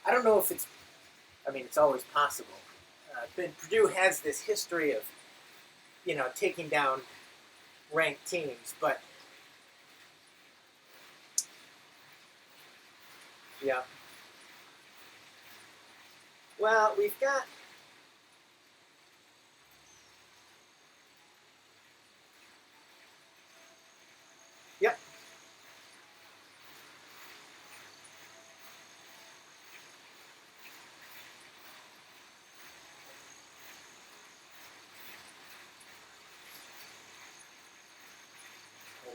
I don't know if it's, I mean, it's always possible. But Purdue has this history of, taking down ranked teams. But, yeah. Well, we've got, yep.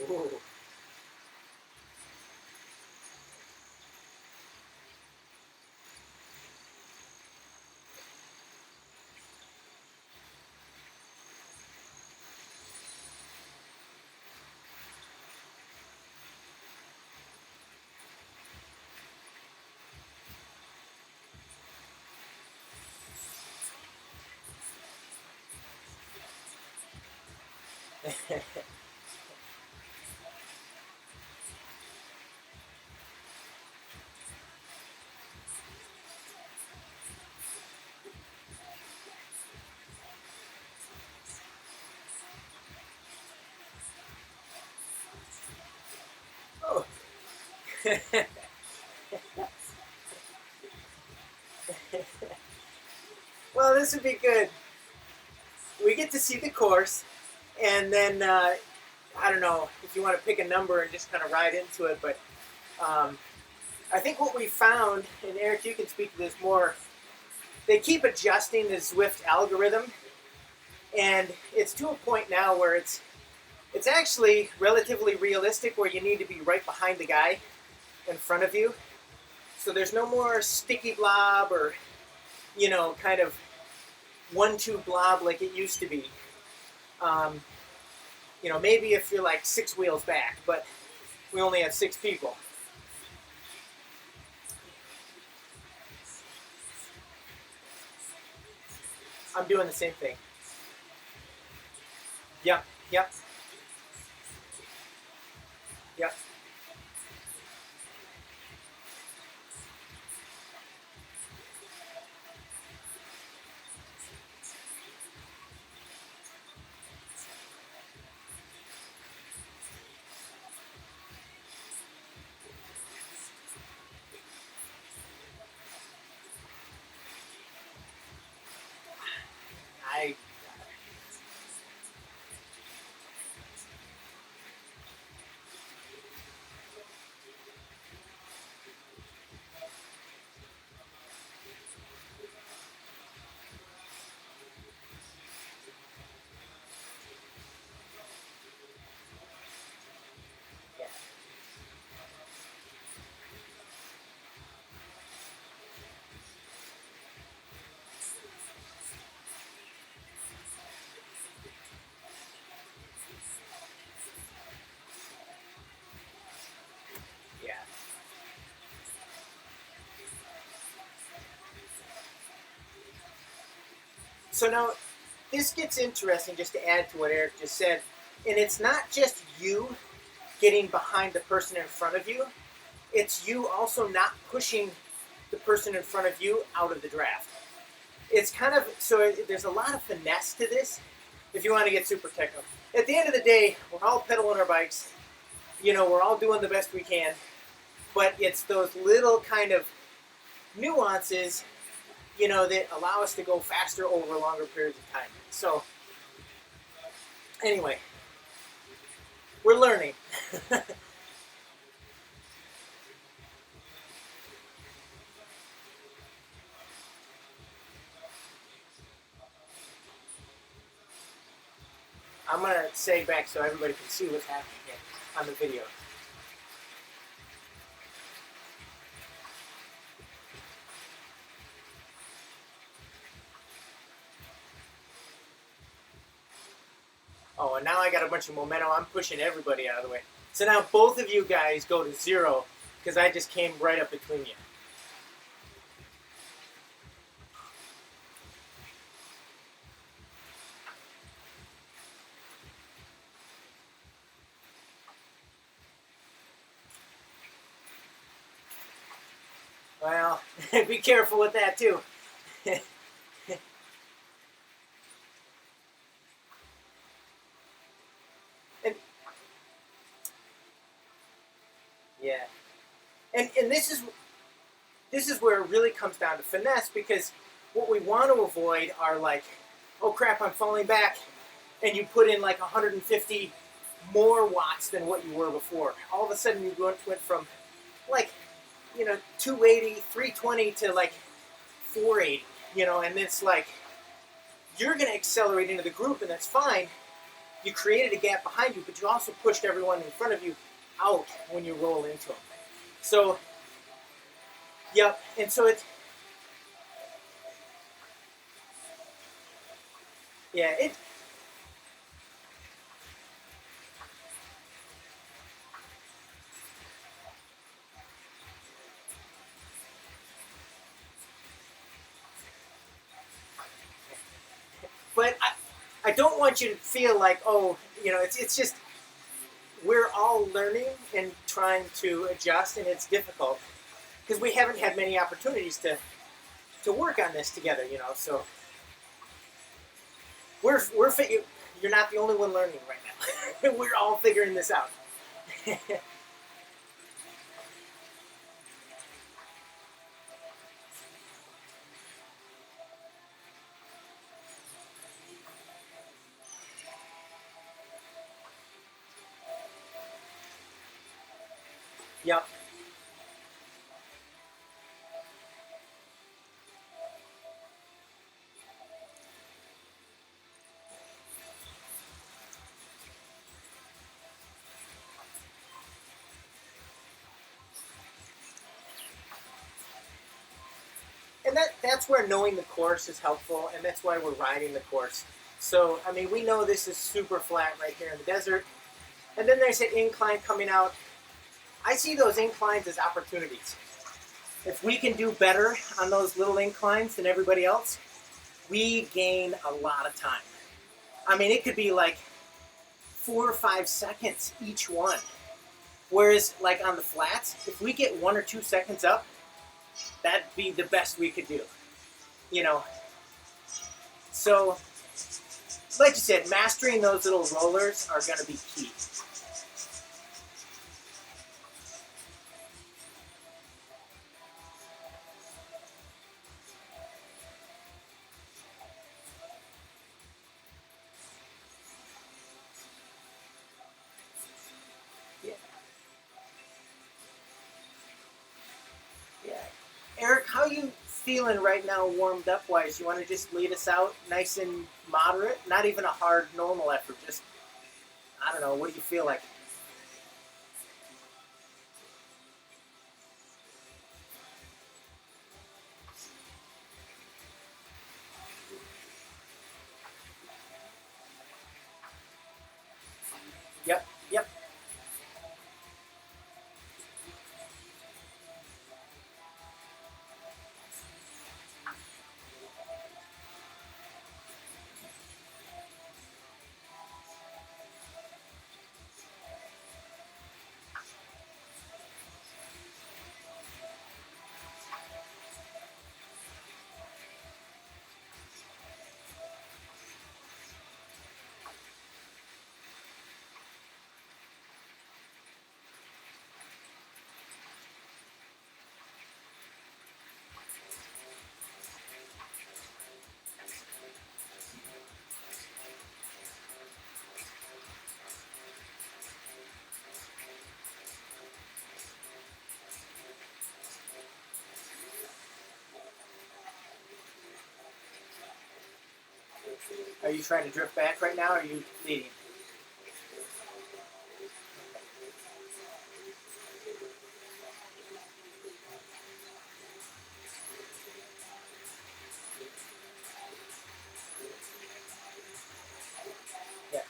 Ooh. Oh. Well, this would be good. We get to see the course, and then I don't know if you want to pick a number and just kind of ride into it, but I think what we found, and Eric, you can speak to this more, they keep adjusting the Zwift algorithm, and it's to a point now where it's actually relatively realistic where you need to be right behind the guy in front of you. So there's no more sticky blob or, kind of 1-2 blob like it used to be. Maybe if you're like 6 wheels back, but we only have 6 people. I'm doing the same thing. Yep, yep, yep. I yeah. Yeah. So now this gets interesting just to add to what Eric just said. And it's not just you getting behind the person in front of you, it's you also not pushing the person in front of you out of the draft. It's kind of, so there's a lot of finesse to this if you want to get super technical. At the end of the day, we're all pedaling our bikes. We're all doing the best we can. But it's those little kind of nuances, that allow us to go faster over longer periods of time. So, anyway, we're learning. I'm going to say back so everybody can see what's happening here on the video. Oh, and now I got a bunch of momentum. I'm pushing everybody out of the way. So now both of you guys go to 0 because I just came right up between you. Well, be careful with that too. And yeah, and this is where it really comes down to finesse, because what we want to avoid are like, oh crap, I'm falling back, and you put in like 150 more watts than what you were before. All of a sudden you went from like, 280, 320 to like 480, and it's like you're going to accelerate into the group, and that's fine. You created a gap behind you, but you also pushed everyone in front of you out when you roll into them. So, yep, and so it's, yeah, but I don't want you to feel like, oh, it's just, we're all learning and trying to adjust, and it's difficult because we haven't had many opportunities to work on this together, so we're figuring, you're not the only one learning right now. We're all figuring this out. Yep. And that's where knowing the course is helpful, and that's why we're riding the course. So, I mean, we know this is super flat right here in the desert, and then there's an incline coming out. I see those inclines as opportunities. If we can do better on those little inclines than everybody else, we gain a lot of time. I mean, it could be like 4 or 5 seconds each one. Whereas, like on the flats, if we get 1 or 2 seconds up, that'd be the best we could do. You know, so like you said, mastering those little rollers are going to be key. Yeah. Yeah. Eric, how you feeling right now, warmed up wise? You want to just lead us out, nice and moderate, not even a hard normal effort. Just, I don't know. What do you feel like? Yep. Yep. Are you trying to drift back right now? Or are you leading? Yeah.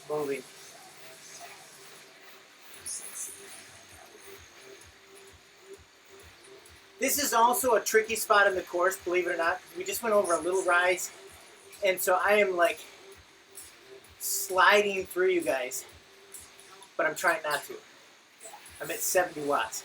Moving. This is also a tricky spot in the course, believe it or not. We just went over a little rise, and so I am like sliding through you guys, but I'm trying not to. I'm at 70 watts.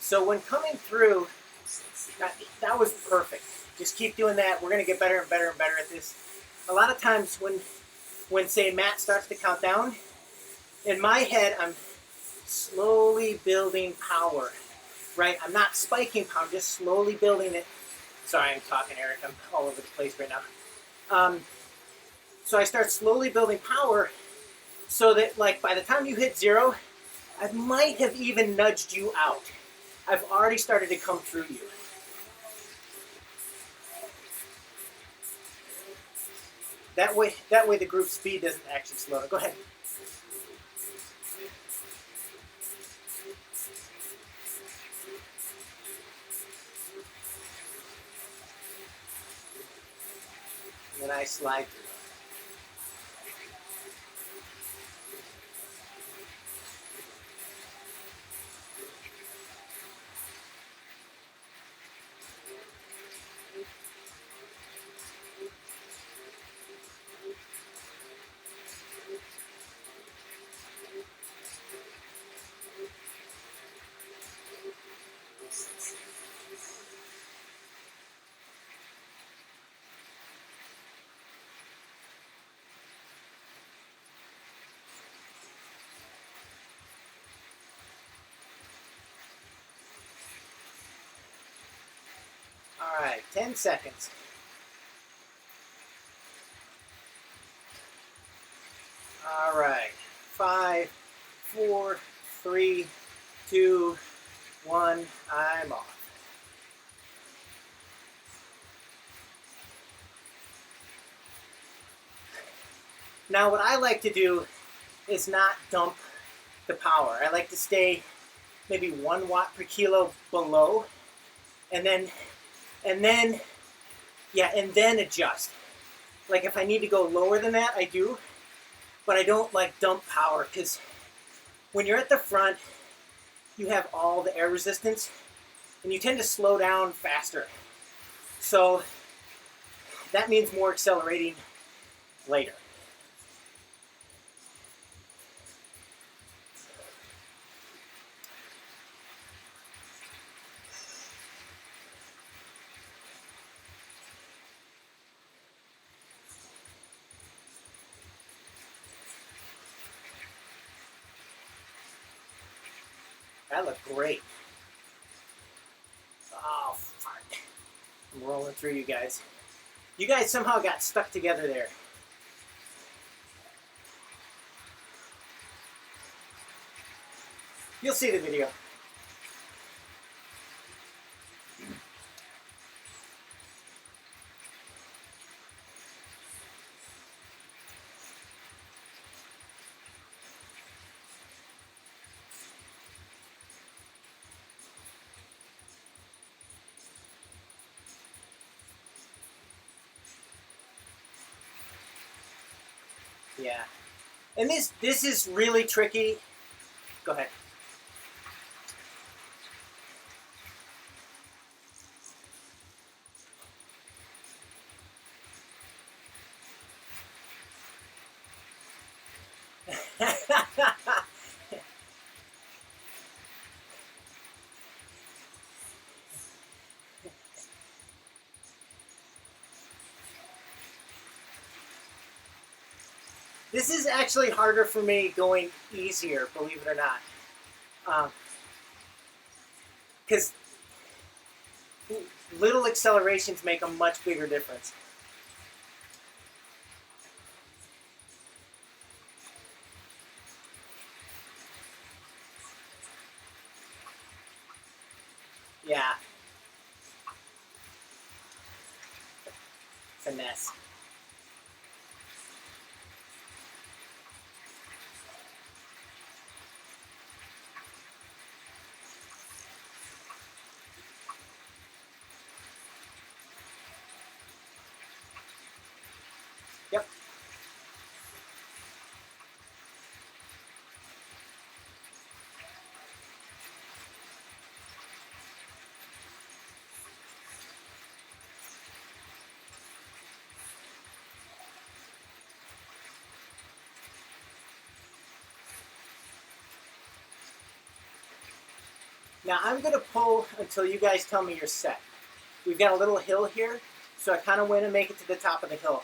So when coming through, that was perfect. Just keep doing that. We're going to get better and better and better at this. A lot of times when say Matt starts to count down, in my head I'm slowly building power, right? I'm not spiking power, I'm just slowly building it. Sorry, I'm talking, Eric. I'm all over the place right now. So I start slowly building power so that like by the time you hit 0, I might have even nudged you out. I've already started to come through you. That way the group speed doesn't actually slow down. Go ahead. And then I slide through. All right, 10 seconds. All right, 5, 4, 3, 2, 1, I'm off. Now what I like to do is not dump the power. I like to stay maybe 1 watt per kilo below, and then adjust. Like if I need to go lower than that, I do, but I don't like dump power, because when you're at the front, you have all the air resistance, and you tend to slow down faster. So that means more accelerating later. That looked great. Oh, fuck. I'm rolling through you guys. You guys somehow got stuck together there. You'll see the video. Yeah. And this is really tricky. Go ahead. This is actually harder for me going easier, believe it or not. Because little accelerations make a much bigger difference. finesse. Yep. Now I'm going to pull until you guys tell me you're set. We've got a little hill here, so I kind of want to make it to the top of the hill.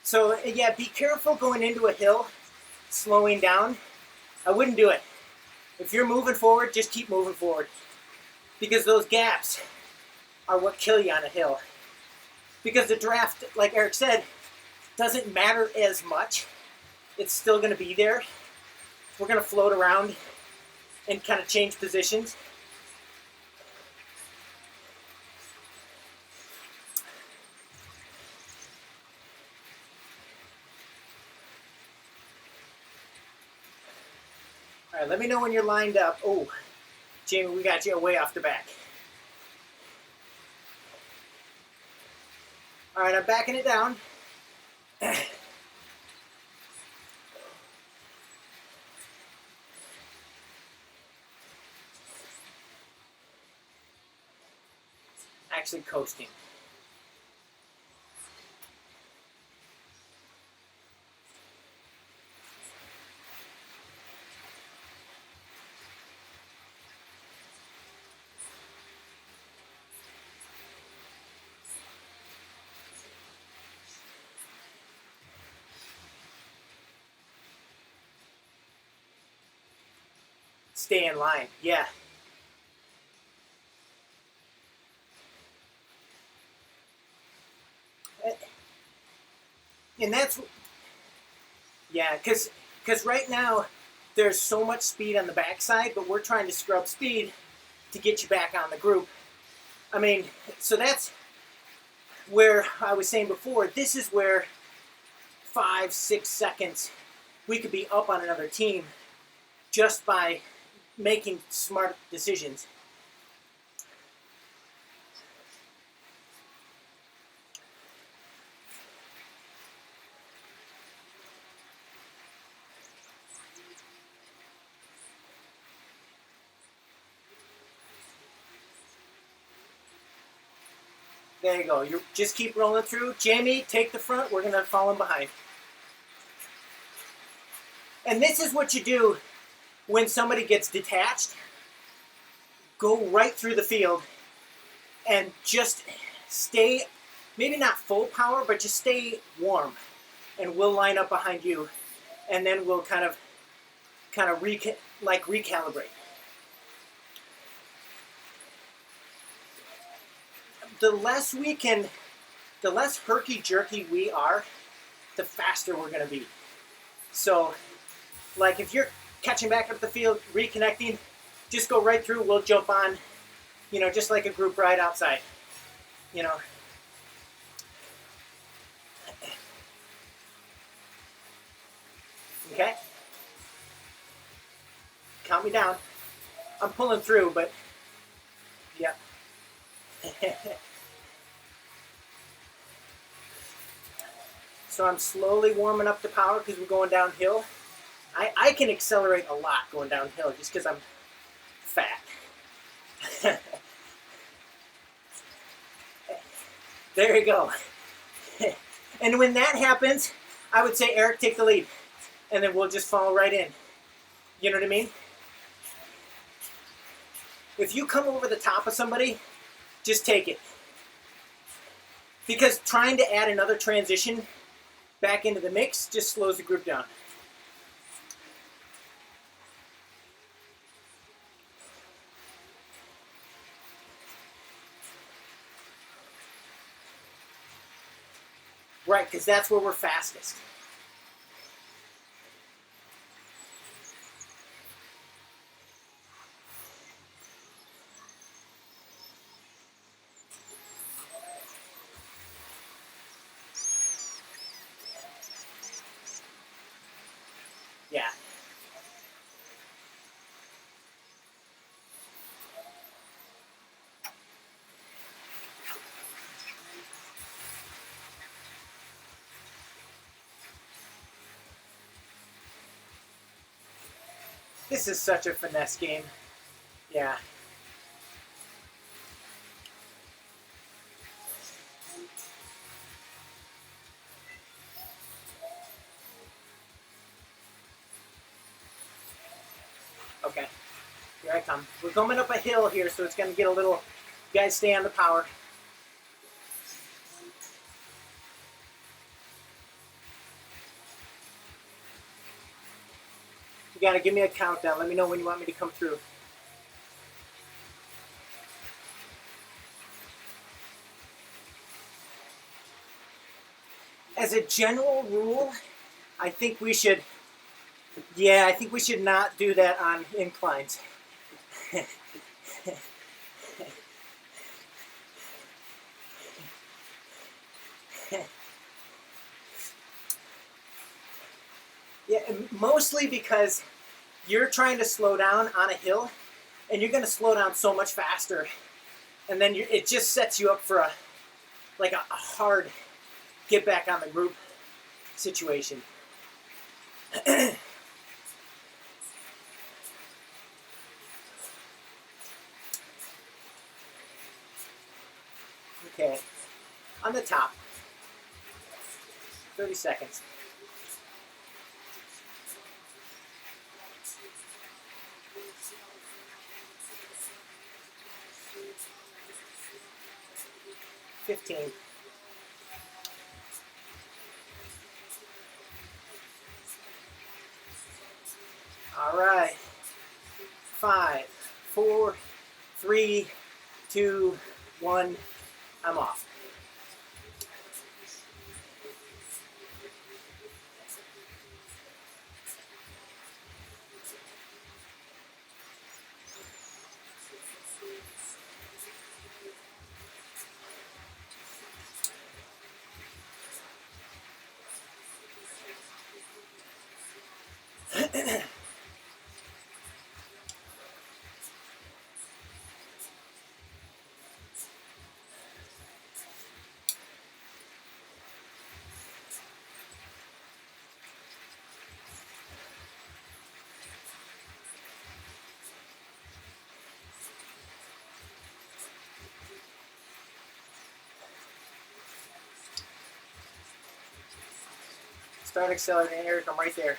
So yeah, be careful going into a hill, slowing down. I wouldn't do it. If you're moving forward, just keep moving forward. Because those gaps are what kill you on a hill. Because the draft, like Eric said, doesn't matter as much. It's still going to be there. We're going to float around and kind of change positions. All right, let me know when you're lined up. Oh, Jamie, we got you way off the back. All right, I'm backing it down. Actually coasting. Stay in line, yeah. And that's, yeah, because right now there's so much speed on the backside, but we're trying to scrub speed to get you back on the group. I mean, so that's where I was saying before, this is where 5-6 seconds we could be up on another team just by making smart decisions. There you go. You just keep rolling through. Jamie, take the front. We're going to fall in behind. And this is what you do when somebody gets detached. Go right through the field and just stay, maybe not full power, but just stay warm. And we'll line up behind you. And then we'll kind of recalibrate. The less herky-jerky we are, the faster we're going to be. So, like if you're catching back up the field, reconnecting, just go right through, we'll jump on, just like a group ride outside, Okay? Count me down. I'm pulling through, but, yeah. So I'm slowly warming up the power because we're going downhill. I can accelerate a lot going downhill just because I'm fat. There you go. And when that happens, I would say, Eric, take the lead, and then we'll just follow right in. You know what I mean? If you come over the top of somebody, just take it. Because trying to add another transition back into the mix just slows the group down. Right, because that's where we're fastest. Yeah. This is such a finesse game. Yeah. Okay. Here I come. We're coming up a hill here, so it's going to get a little... You guys stay on the power. You got to give me a countdown. Let me know when you want me to come through. As a general rule, I think we should... Yeah, I think we should not do that on inclines. Yeah, mostly because you're trying to slow down on a hill, and you're going to slow down so much faster, and then it just sets you up for a hard get back on the group situation. Okay, on the top, 30 seconds. $15. All right. 5, 4, 3, 2, 1. I'm off. Start accelerating, Eric. I'm right there.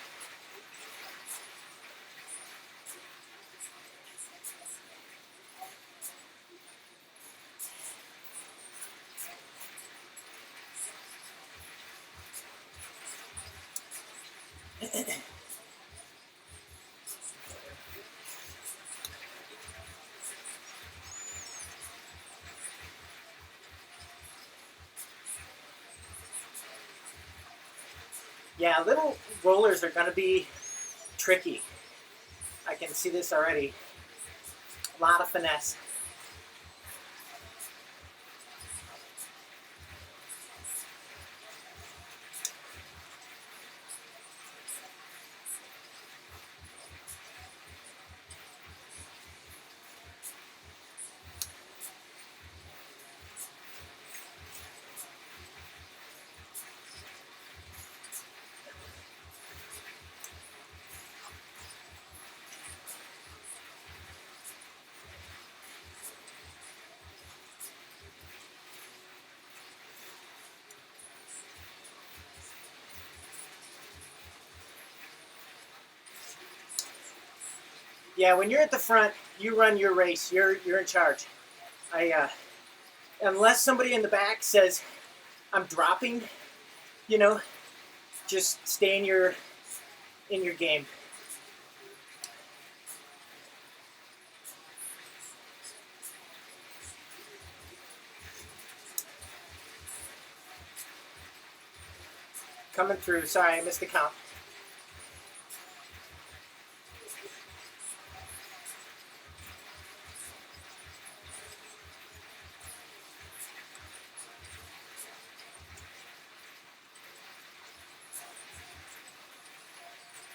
Yeah, little rollers are going to be tricky. I can see this already. A lot of finesse. Yeah, when you're at the front, you run your race. You're in charge. Unless somebody in the back says, I'm dropping, you know, just stay in your game. Coming through. Sorry, I missed the count.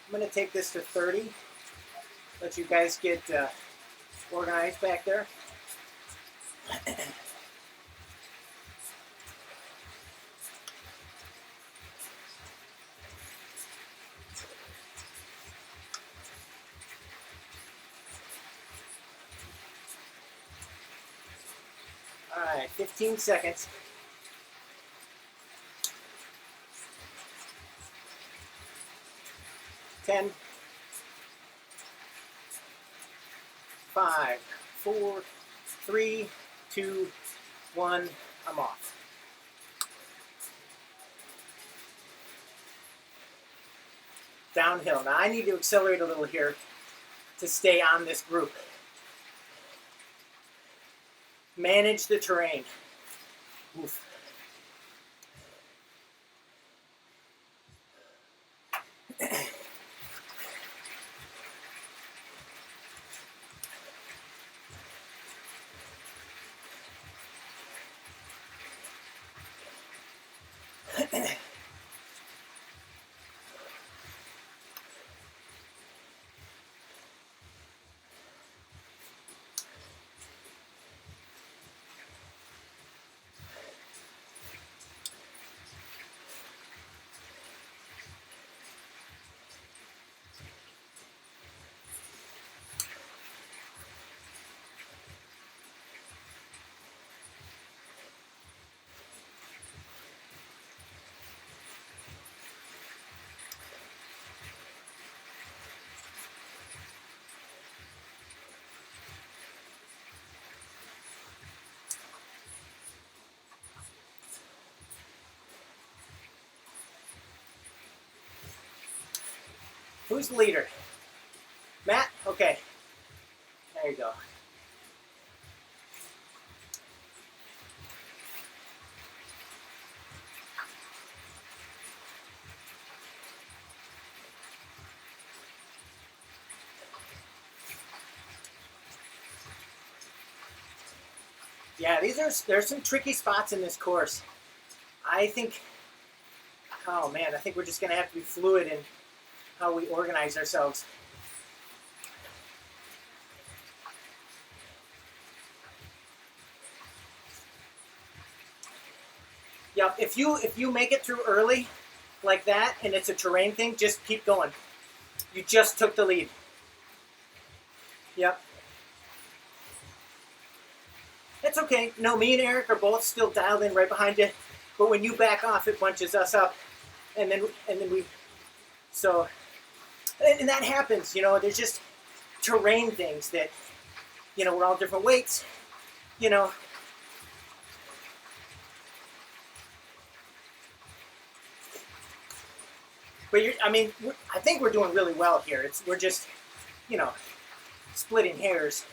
I'm going to take this to 30. Let you guys get organized back there. All right, 15 seconds. 10, 5, 4, 3, 2, 1. I'm off. Downhill. Now I need to accelerate a little here to stay on this group. Manage the terrain. Oof. Who's the leader? Matt? Okay. There you go. Yeah, there's some tricky spots in this course. I think, oh man, I think we're just going to have to be fluid in how we organize ourselves. Yep, if you make it through early like that and it's a terrain thing, just keep going. You just took the lead. Yep. That's okay. No, me and Eric are both still dialed in right behind you. But when you back off, it bunches us up. And then we, so, and that happens, you know, there's just terrain things that, you know, we're all different weights, you know. But I think we're doing really well here. We're just, you know, splitting hairs.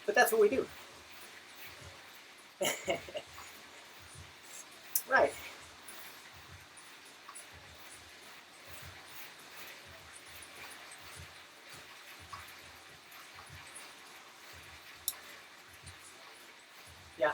But that's what we do. Right. Yeah.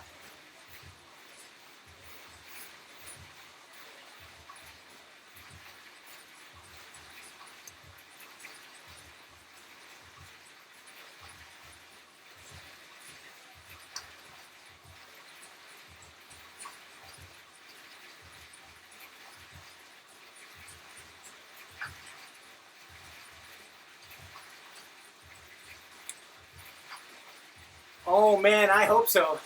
Oh man, I hope so.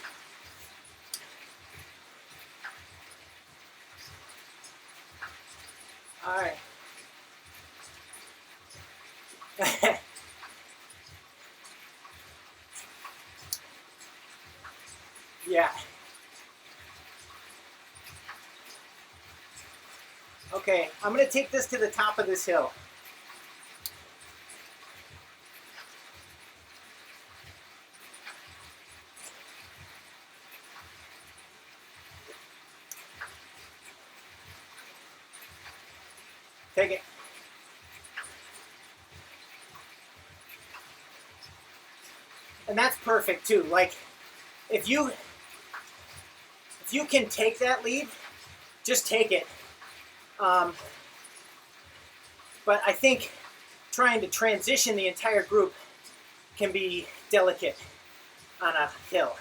All right. Okay, I'm going to take this to the top of this hill. Take it. And that's perfect too. Like, if you can take that lead, just take it. But I think trying to transition the entire group can be delicate on a hill.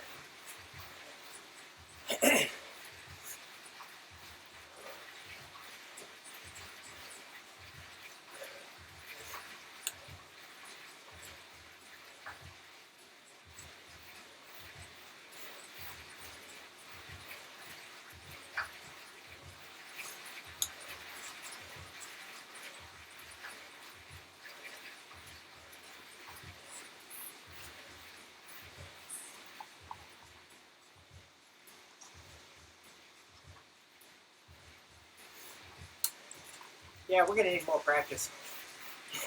Yeah, we're going to need more practice.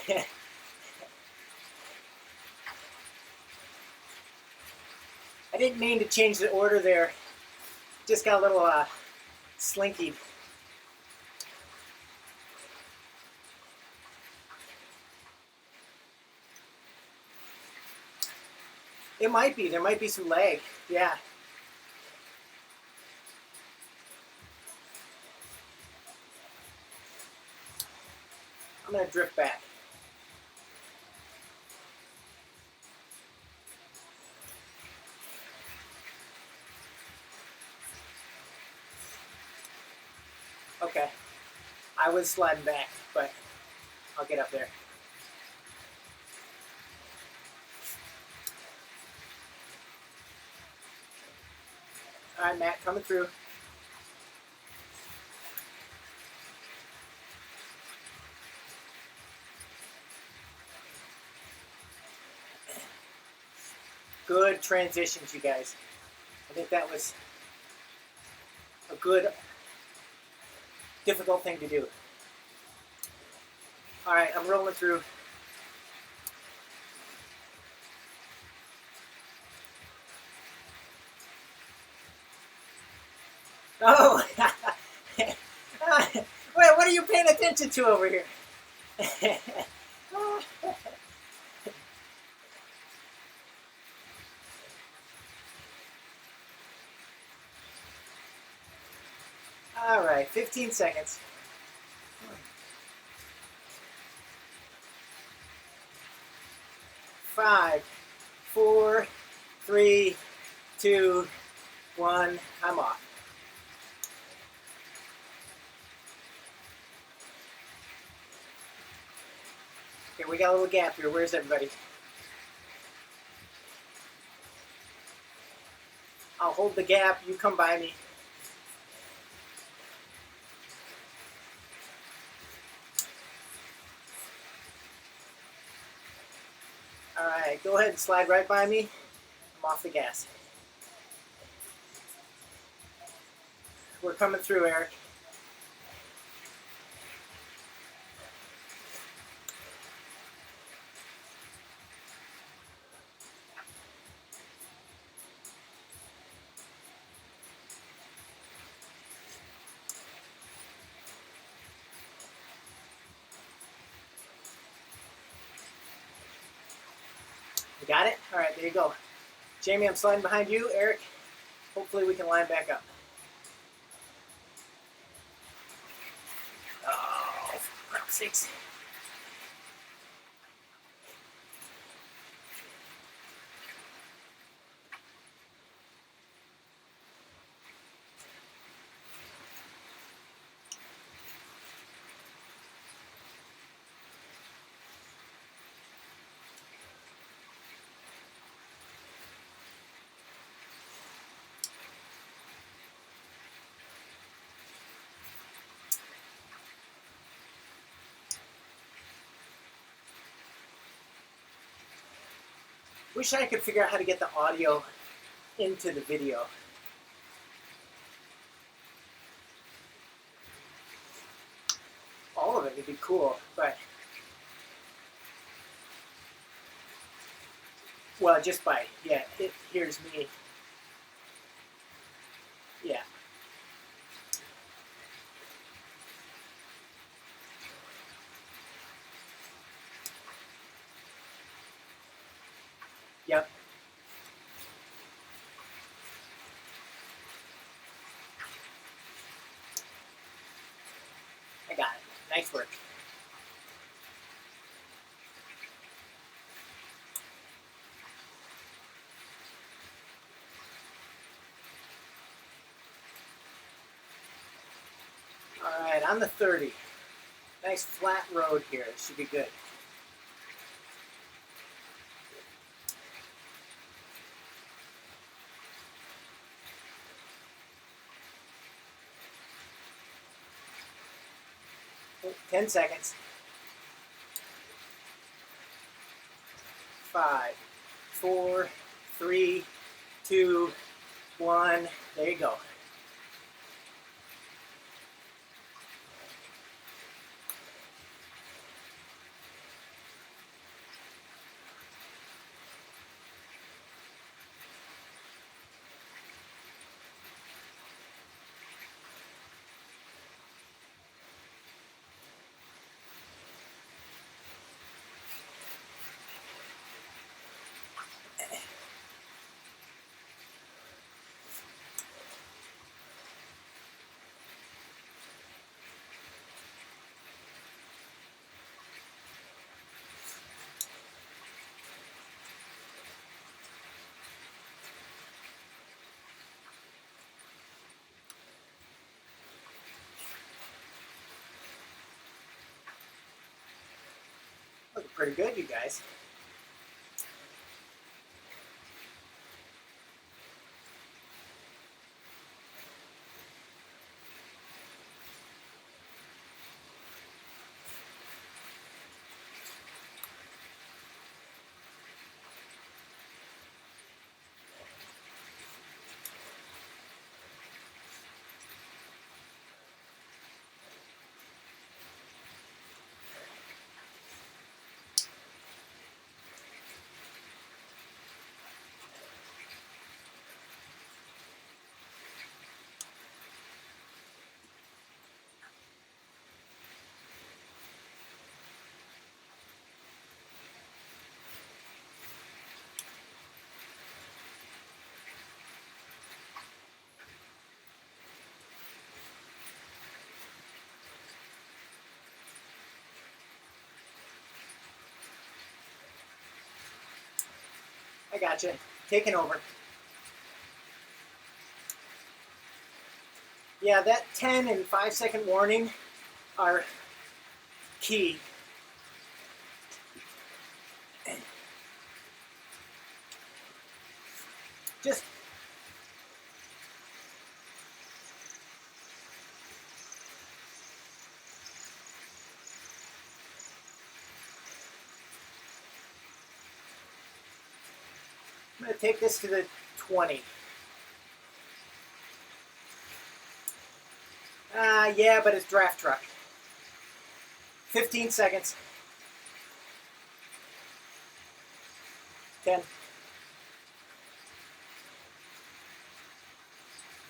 I didn't mean to change the order there. Just got a little slinky. It might be. There might be some lag. Yeah. I'm going to drift back. Okay. I was sliding back, but I'll get up there. All right, Matt, coming through. Good transitions, you guys. I think that was a good, difficult thing to do. All right, I'm rolling through. Oh! Wait, what are you paying attention to over here? All right, 15 seconds. 5, 4, 3, 2, 1. I'm off. Okay, we got a little gap here. Where's everybody? I'll hold the gap. You come by me. All right, go ahead and slide right by me. I'm off the gas. We're coming through, Eric. You got it? All right, there you go. Jamie, I'm sliding behind you. Eric, hopefully we can line back up. Oh, for God's sakes. Wish I could figure out how to get the audio into the video. It'd be cool, but well, just by here's me. Yeah. Yep. I got it. Nice work. All right, on the 30. Nice flat road here. It should be good. Oh, 10 seconds. 5, 4, 3, 2, 1. There you go. Looking pretty good, you guys. I got you. Taking over. Yeah, that 10 and 5-second warning are key. Just I'm going to take this to the 20. Yeah, but it's draft truck. 15 seconds. 10.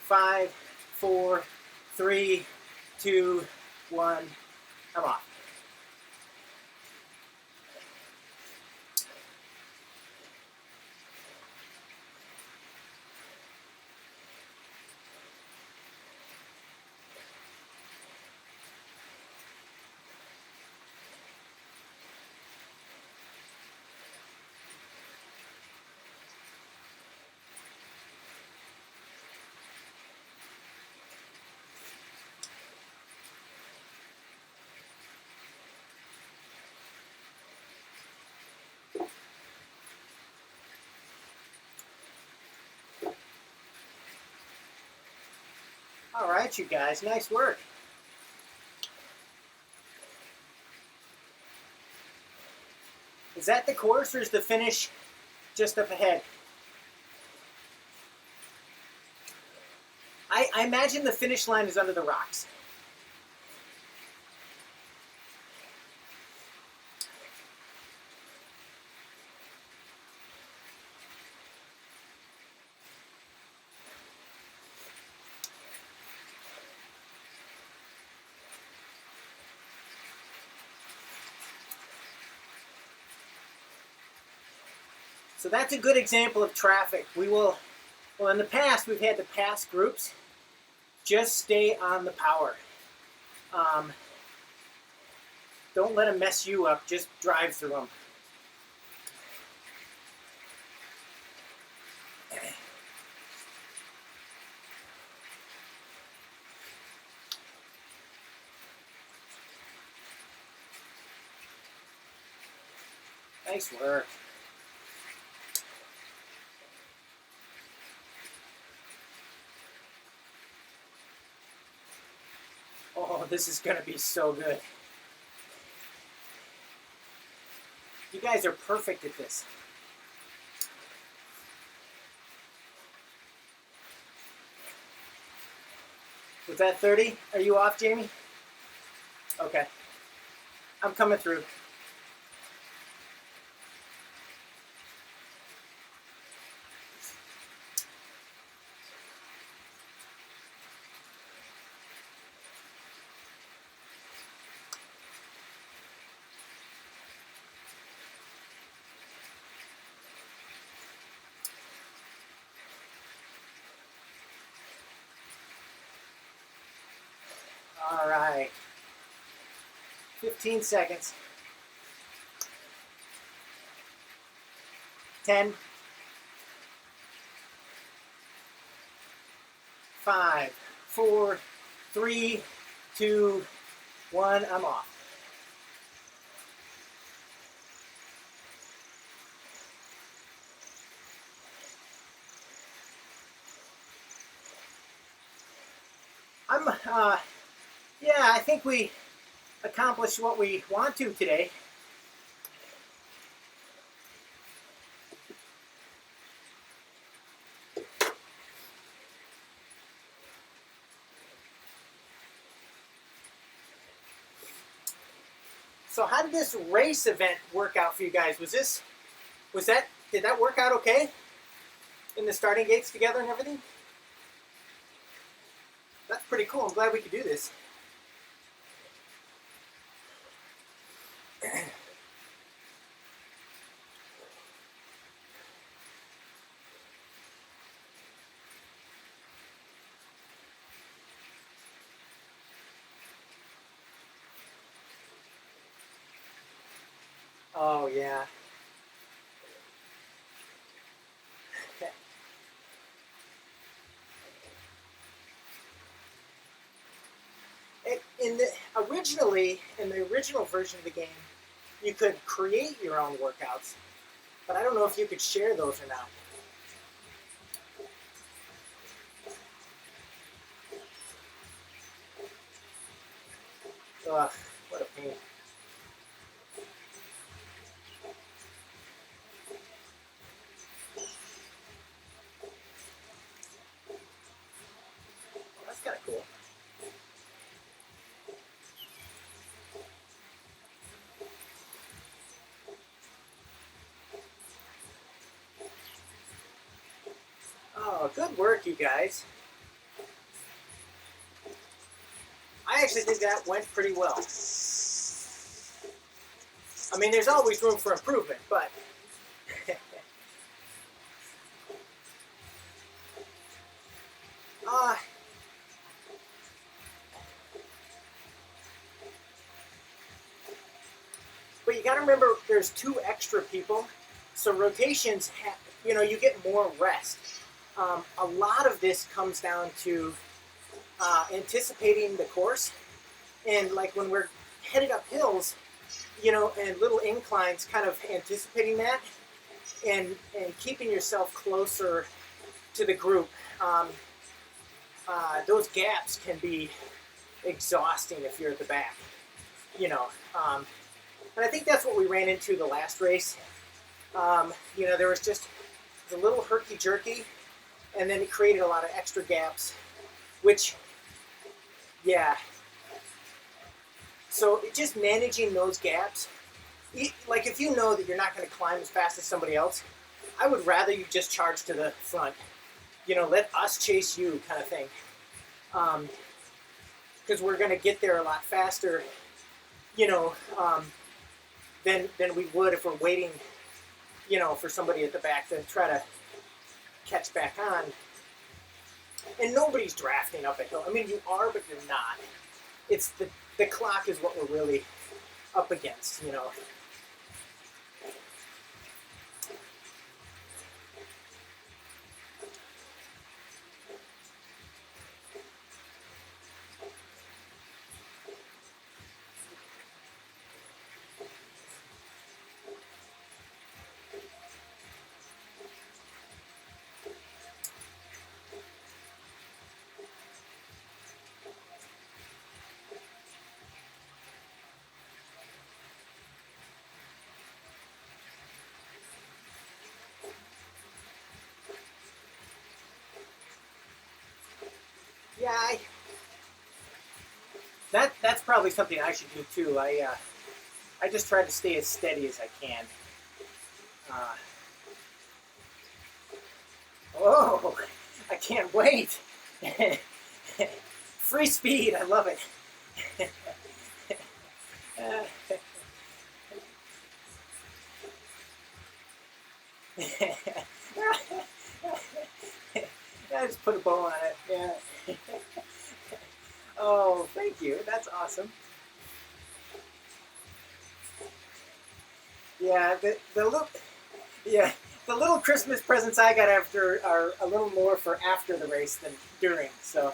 5, 4, 3, 2, 1. I'm off. All right, you guys, nice work. Is that the course or is the finish just up ahead? I imagine the finish line is under the rocks. So that's a good example of traffic. Well, in the past, we've had to pass groups. Just stay on the power. Don't let them mess you up. Just drive through them. Nice work. Oh, this is going to be so good. You guys are perfect at this. Was that 30? Are you off, Jamie? Okay. I'm coming through. All right. 15 seconds. 10. 5, 4, 3, 2, 1. I'm off. Yeah, I think we accomplished what we want to today. So how did this race event work out for you guys? Did that work out okay? In the starting gates together and everything? That's pretty cool. I'm glad we could do this. Oh, yeah. Originally, in the original version of the game, you could create your own workouts, but I don't know if you could share those or not. Ugh, what a pain. That's kind of cool. Oh, good work, you guys. I actually think that went pretty well. I mean, there's always room for improvement, but... But you got to remember, there's 2 extra people, so rotations, you get more rest. A lot of this comes down to anticipating the course, and like when we're headed up hills, and little inclines, kind of anticipating that, and keeping yourself closer to the group. Those gaps can be exhausting if you're at the back, and I think that's what we ran into the last race. There was just a little herky-jerky, and then it created a lot of extra gaps, which, yeah. So just managing those gaps, like if you know that you're not going to climb as fast as somebody else, I would rather you just charge to the front. Let us chase you kind of thing. Because we're going to get there a lot faster, than we would if we're waiting you know, for somebody at the back to try to catch back on. And nobody's drafting up a hill. I mean, you are, but you're not. It's the clock is what we're really up against, you know. Yeah, that's probably something I should do too. I just try to stay as steady as I can. Uh, oh, I can't wait! Free speed, I love it. I just put a bow on it. Yeah. Oh, thank you. That's awesome. Yeah, the little yeah the little Christmas presents I got after are a little more for after the race than during. So.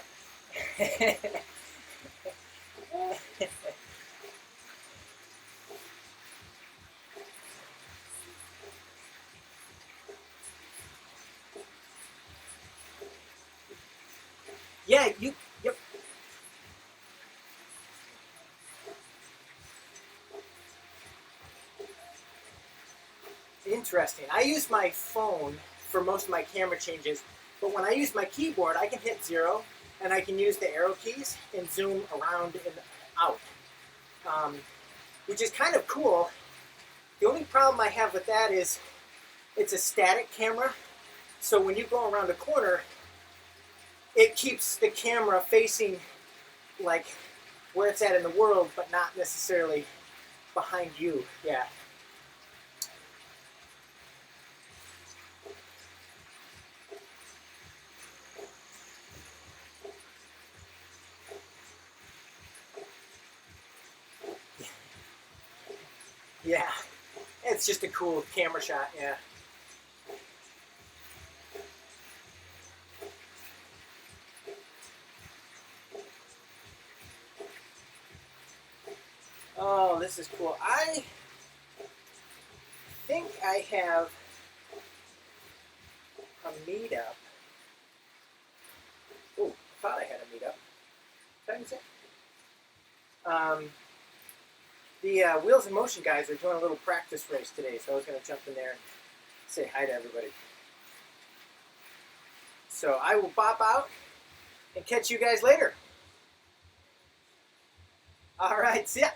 Yeah, you. Yep. Interesting. I use my phone for most of my camera changes, but when I use my keyboard, I can hit 0, and I can use the arrow keys and zoom around and out, which is kind of cool. The only problem I have with that is it's a static camera, so when you go around a corner, it keeps the camera facing like where it's at in the world, but not necessarily behind you. Yeah. Yeah. It's just a cool camera shot, yeah. Oh, this is cool. I think I have a meetup. Oh, I thought I had a meetup. Did I say? The Wheels in Motion guys are doing a little practice race today, so I was going to jump in there and say hi to everybody. So I will bop out and catch you guys later. All right, see ya.